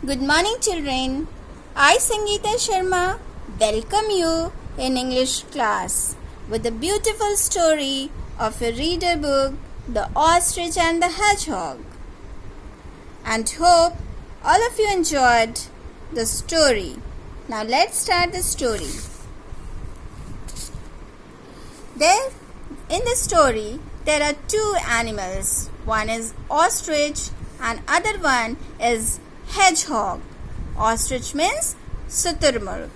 Good morning, children. I, Sangeeta Sharma, welcome you in English class with the beautiful story of a reader book, The Ostrich and the Hedgehog. And hope all of you enjoyed the story. Now let's start the story. In the story, there are two animals. One is ostrich and other one is hedgehog. Ostrich means suturmurg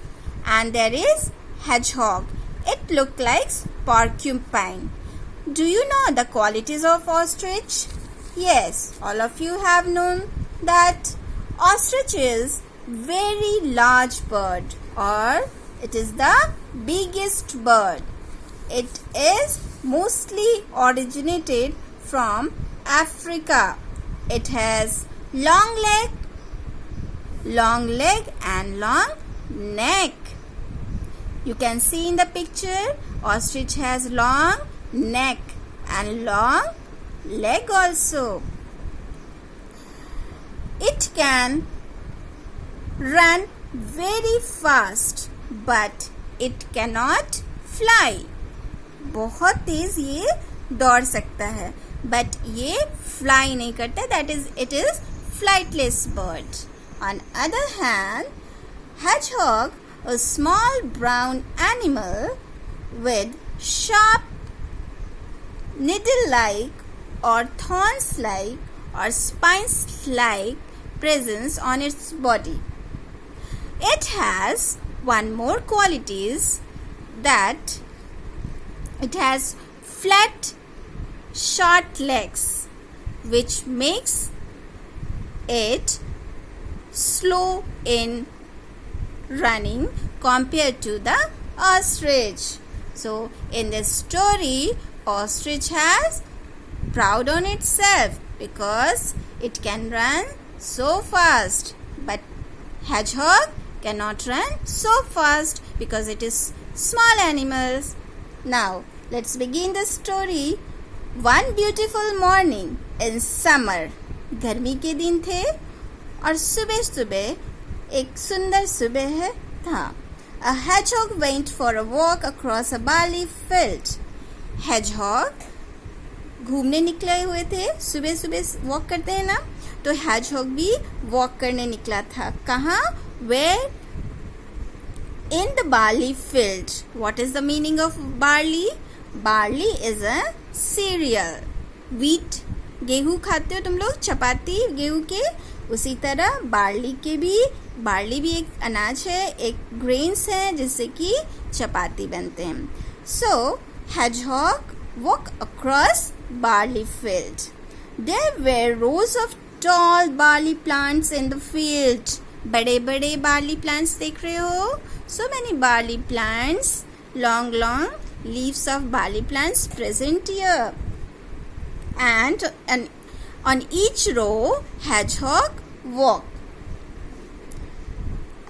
and there is hedgehog. It looks like porcupine. Do you know the qualities of ostrich? Yes, all of you have known that ostrich is very large bird or it is the biggest bird. It is mostly originated from Africa. It has long leg and long neck. You can see in the picture, ostrich has long neck and long leg also. It can run very fast, but it cannot fly. बहुत तेज ये दौड़ सकता है, but ये fly नहीं करता. That is, it is flightless bird. On other hand, hedgehog, a small brown animal with sharp needle-like or thorns-like or spines-like presence on its body. It has one more qualities, that it has flat, short legs, which makes it slow in running compared to the ostrich. So, in this story, ostrich has proud on itself because it can run so fast, but hedgehog cannot run so fast because it is small animals. Now, let's begin the story. One beautiful morning in summer. गर्मी के दिन थे और सुबह सुबह एक सुंदर सुबह था. A hedgehog went for a walk across a barley field. Hedgehog घूमने निकले हुए थे. सुबह सुबह वॉक करते हैं ना, तो hedgehog भी वॉक करने निकला था. कहाँ? Where? In the barley field. What is the meaning of barley? Barley is a cereal. Wheat, गेहूँ खाते हो तुम लोग, चपाती गेहूँ के, उसी तरह बार्ली भी एक अनाज है, एक ग्रेन्स है जिससे कि चपाती बनते हैं. So, hedgehog walk across barley field. There were rows of tall barley plants in the field. बड़े बड़े barley plants देख रहे हो? So many barley plants, long leaves of barley plants present here. And on each row, hedgehog walked.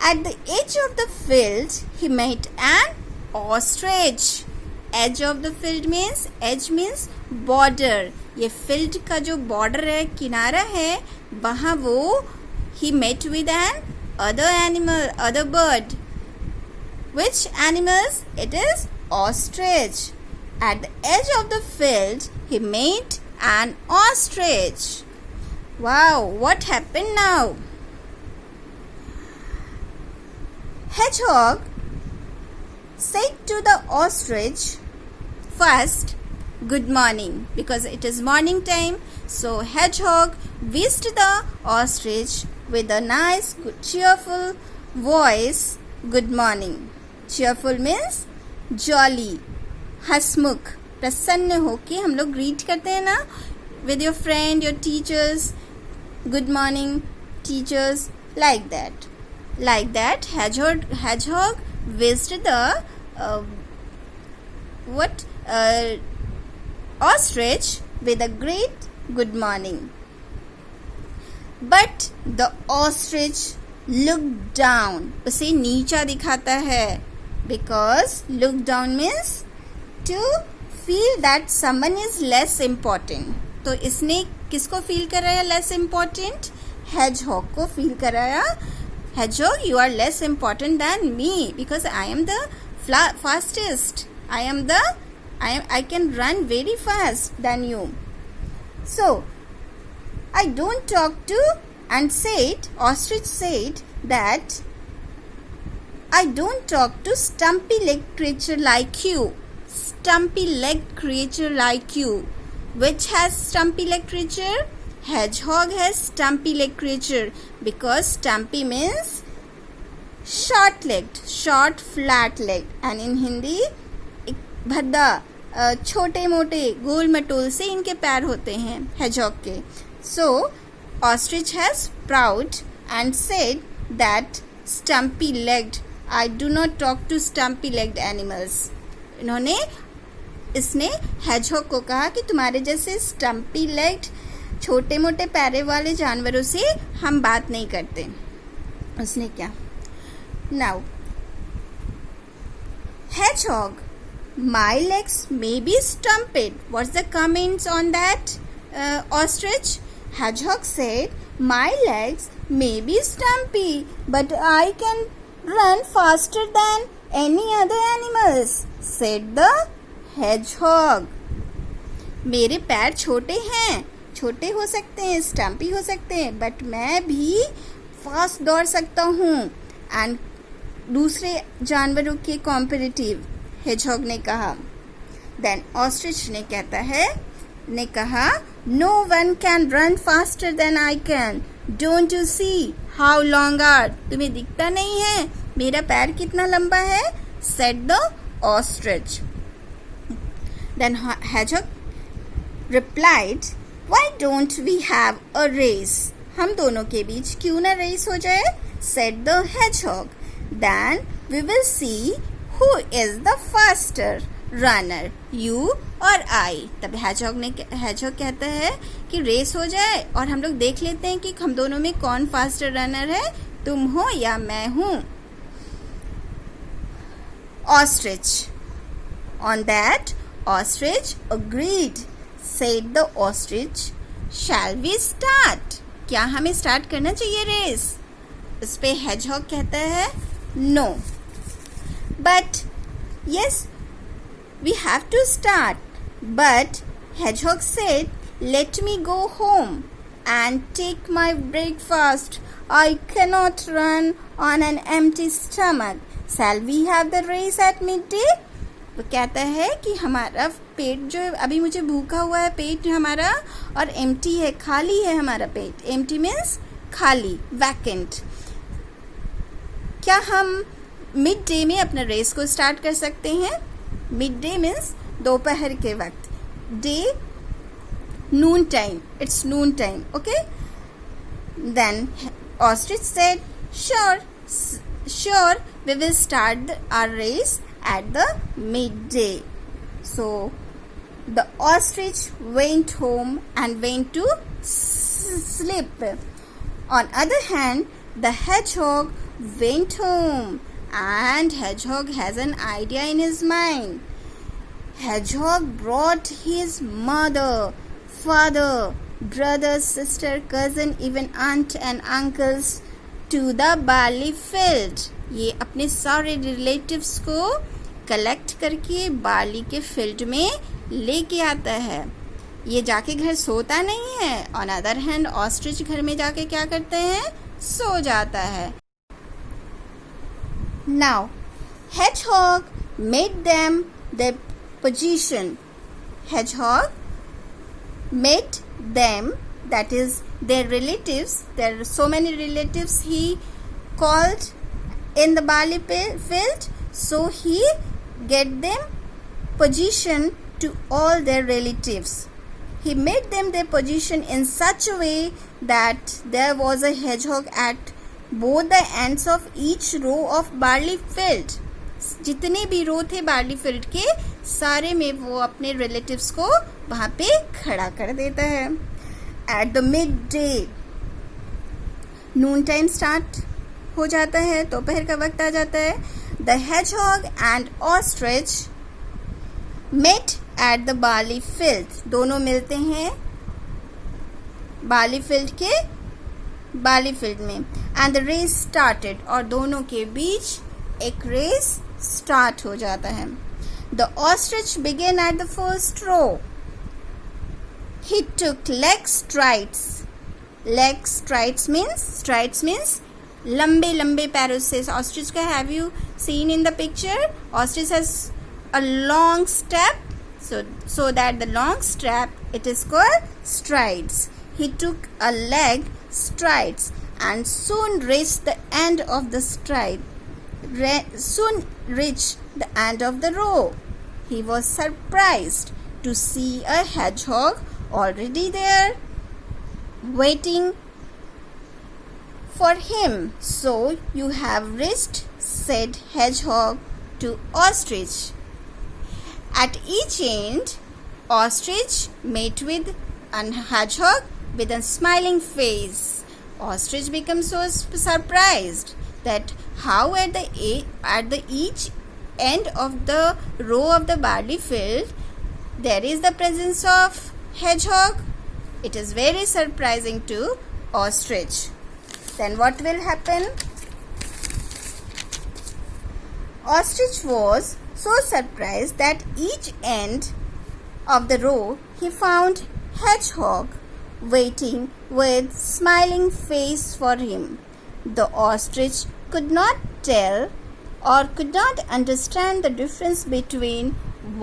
At the edge of the field, he met an ostrich. Edge of the field means border. ये field का जो border है, किनारा है, वहाँ वो he met with an other bird. Which animals? It is ostrich. At the edge of the field, he met an ostrich. Wow, what happened now? Hedgehog said to the ostrich, first, good morning, because it is morning time. So hedgehog wished the ostrich with a nice, cheerful voice, good morning. Cheerful means jolly, हसमुख, प्रसन्न होके हम लोग greet करते हैं ना, with your friend, your teachers, good morning teachers, like that hedgehog wished the ostrich with a great good morning. But the ostrich looked down. उसे नीचा दिखाता है, because look down means to feel that someone is less important. तो इसने किसको feel कर रहा है लेस इम्पोर्टेंट? hedgehog को फील कराया, hedgehog you are less important than me because I am the fastest. I can run very fast than you. So I don't talk to, and said, ostrich said that I don't talk to stumpy legged creature like you. Stumpy legged creature like you. Which has stumpy legged creature? Hedgehog has stumpy legged creature because stumpy means short legged, short flat legged, and in Hindi भद्दा, छोटे मोटे गोल मटोल से इनके पैर होते हैं hedgehog के. So ostrich has proud and said that stumpy legged, I do not talk to stumpy legged animals. इसने hedgehog को कहा कि तुम्हारे जैसे stumpy legged छोटे मोटे पैरे वाले जानवरों से हम बात नहीं करते. उसने क्या? Now hedgehog, my legs may be stumped. What's the comments on that? Ostrich. Hedgehog said, my legs may be stumpy, but I can run faster than any other animals, said the hedgehog. मेरे पैर छोटे हैं, छोटे हो सकते हैं, स्टम्पी हो सकते हैं, बट मैं भी फास्ट दौड़ सकता हूँ एंड दूसरे जानवरों के कॉम्पेरेटिव, hedgehog ने कहा. देन ऑस्ट्रिच ने कहा no one can run faster than I can. Don't you see how long are, तुम्हें दिखता नहीं है मेरा पैर कितना लंबा है, said the ostrich. Then hedgehog replied, why don't we have a race? हम दोनों के बीच क्यों ना रेस हो जाए, said the hedgehog. Then we will see who is the faster runner, you or I. तब hedgehog कहता है कि रेस हो जाए और हम लोग देख लेते हैं कि हम दोनों में कौन फास्टर रनर है, तुम हो या मैं हूँ. Ostrich. On that, ostrich agreed. Said the ostrich, shall we start? क्या हमें स्टार्ट करना चाहिए रेस? इस पे hedgehog कहता है no. But yes, we have to start. But hedgehog said, let me go home and take my breakfast. I cannot run on an empty stomach. Shall we have the race at midday? वो कहता है कि हमारा पेट जो अभी मुझे भूखा हुआ है पेट हमारा, और एम्प्टी है, खाली है हमारा पेट. एम्प्टी मीन्स खाली, वैकेंट. क्या हम मिड डे में अपना रेस को स्टार्ट कर सकते हैं? मिड डे मीन्स दोपहर के वक्त, day noon time, it's noon time. Okay. Then ostrich said sure we will start our race at the midday. So the ostrich went home and went to sleep. On other hand, the hedgehog went home, and hedgehog has an idea in his mind. Hedgehog brought his mother, father, brother, sister, cousin, even aunt and uncles to the barley field. ये अपने सारे relatives को collect करके barley के field में लेके आता है. ये जाके घर सोता नहीं है. ऑन अदर हैंड ऑस्ट्रिच घर में जाके क्या करते हैं? सो जाता है. Now hedgehog made them their position. Hedgehog made them, that is their relatives, there are so many relatives he called in the barley field, so he get them position to all their relatives. He made them their position in such a way that there was a hedgehog at both the ends of each row of barley field. जितने भी रो थे barley field के, सारे में वो अपने relatives को वहाँ पे खड़ा कर देता है. At the mid day, noon time start हो जाता है, दोपहर का वक्त आ जाता है. The hedgehog and ostrich met at the barley field. दोनों मिलते हैं बार्ली फील्ड के बाली फील्ड में. एंड द रेस स्टार्टेड, और दोनों के बीच एक रेस स्टार्ट हो जाता है. The ostrich began at the first row. He took leg strides. Leg strides means लंबे लंबे पैरों से. ऑस्ट्रिच का have you seen in the picture? Ostrich has a long step, so that the long step, it is called strides. He took a leg strides and soon reached the end of the soon reached the end of the row. He was surprised to see a hedgehog already there waiting for him. So you have reached, said hedgehog to ostrich. At each end, ostrich met with a hedgehog with a smiling face. Ostrich became so surprised that how at the each end of the row of the barley field there is the presence of hedgehog. It is very surprising to ostrich. Then what will happen? Ostrich was so surprised that each end of the row he found hedgehog waiting with smiling face for him. The ostrich could not tell or could not understand the difference between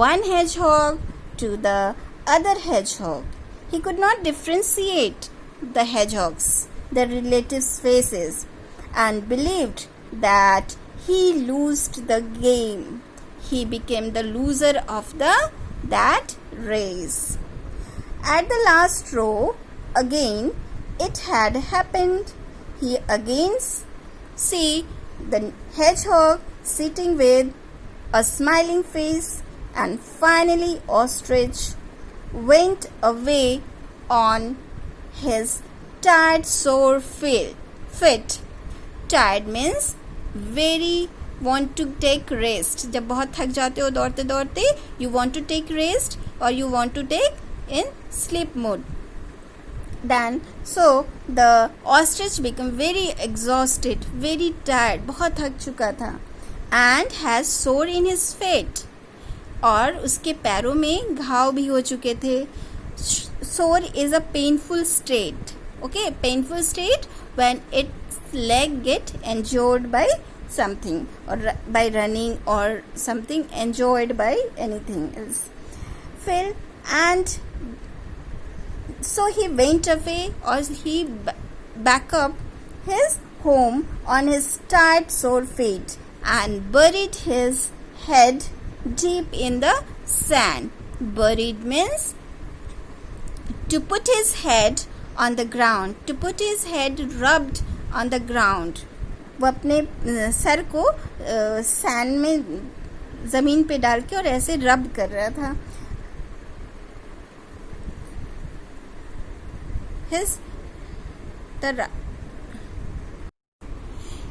one hedgehog to the other hedgehog. He could not differentiate the hedgehogs, their relatives' faces, and believed that he lost the game. He became the loser of that race. At the last row, again it had happened. He again see the hedgehog sitting with a smiling face, and finally ostrich went away on his tired, sore feet. Tired means very want to take rest. जब बहुत थक जाते हो दौड़ते दौड़ते, you want to take rest or you want to take in sleep mode. Then so the ostrich became very exhausted, very tired, बहुत थक चुका था, and has sore in his feet, और उसके पैरों में घाव भी हो चुके थे. Sore is a painful state. Okay, painful state when its leg get injured by something, or by running, or something enjoyed by anything else. Phil, and so he went away, or he back up his home on his tired, sore feet, and buried his head deep in the sand. Buried means to put his head on the ground, to put his head rubbed on the ground. वो अपने sir को sand में ज़मीन पे डाल के और ऐसे रब कर रहा था.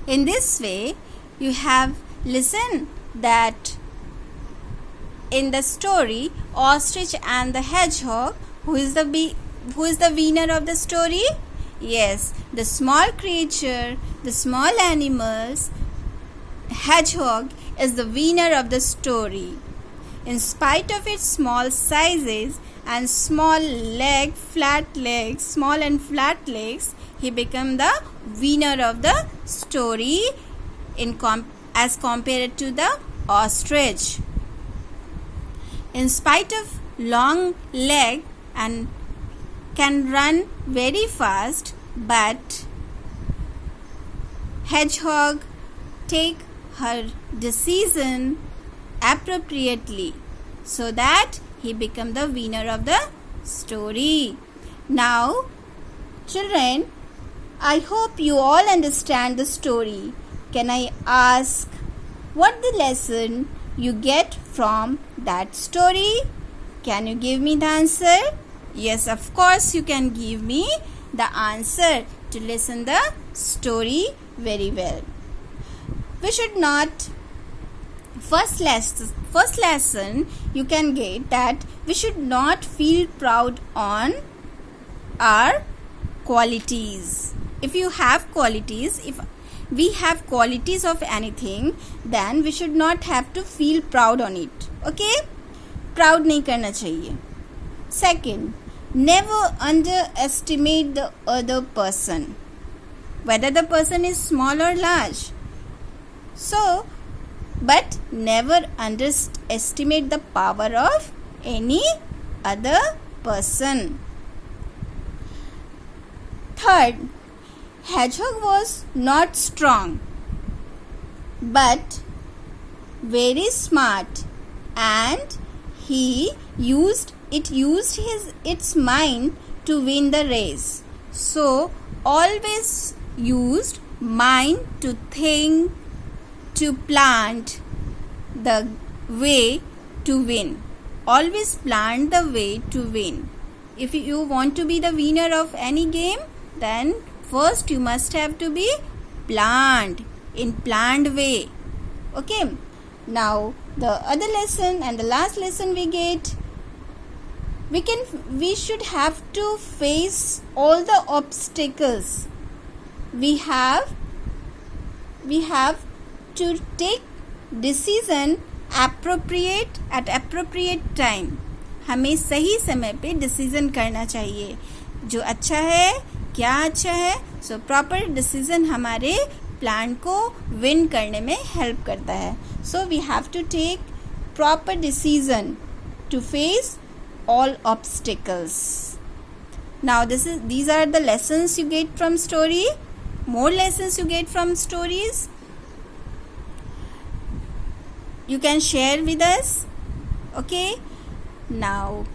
In this way, you have listened that in the story, Ostrich and the Hedgehog, who is the winner of the story? Yes, the small creature, the small animals. Hedgehog is the winner of the story. In spite of its small sizes and small and flat legs, he became the winner of the story as compared to the ostrich. In spite of long leg and can run very fast, but hedgehog take her decision appropriately, so that he become the winner of the story. Now, children, I hope you all understand the story. Can I ask what the lesson you get from that story? Can you give me the answer? Yes, of course you can give me the answer to listen the story very well. We should not first lesson you can get that we should not feel proud on our qualities. if you have qualities, if we have qualities of anything, then we should not have to feel proud on it. Okay, proud नहीं करना चाहिए. Second, never underestimate the other person, whether the person is small or large. So, but never underestimate the power of any other person. Third, Hedgehog was not strong, but very smart, and used its mind to win the race. So always used mind to think, to plant the way to win. Always plan the way to win. If you want to be the winner of any game, then first you must have to be planned in planned way. Okay, now the other lesson and the last lesson we get, we should have to face all the obstacles. We have to take decision appropriate at appropriate time. हमें सही समय पे decision करना चाहिए. जो अच्छा है, क्या अच्छा है, सो प्रॉपर डिसीजन हमारे प्लान को विन करने में हेल्प करता है. So we have to take proper decision to face all obstacles. Now these are the lessons you get from story. More lessons you get from stories. You can share with us. Okay, now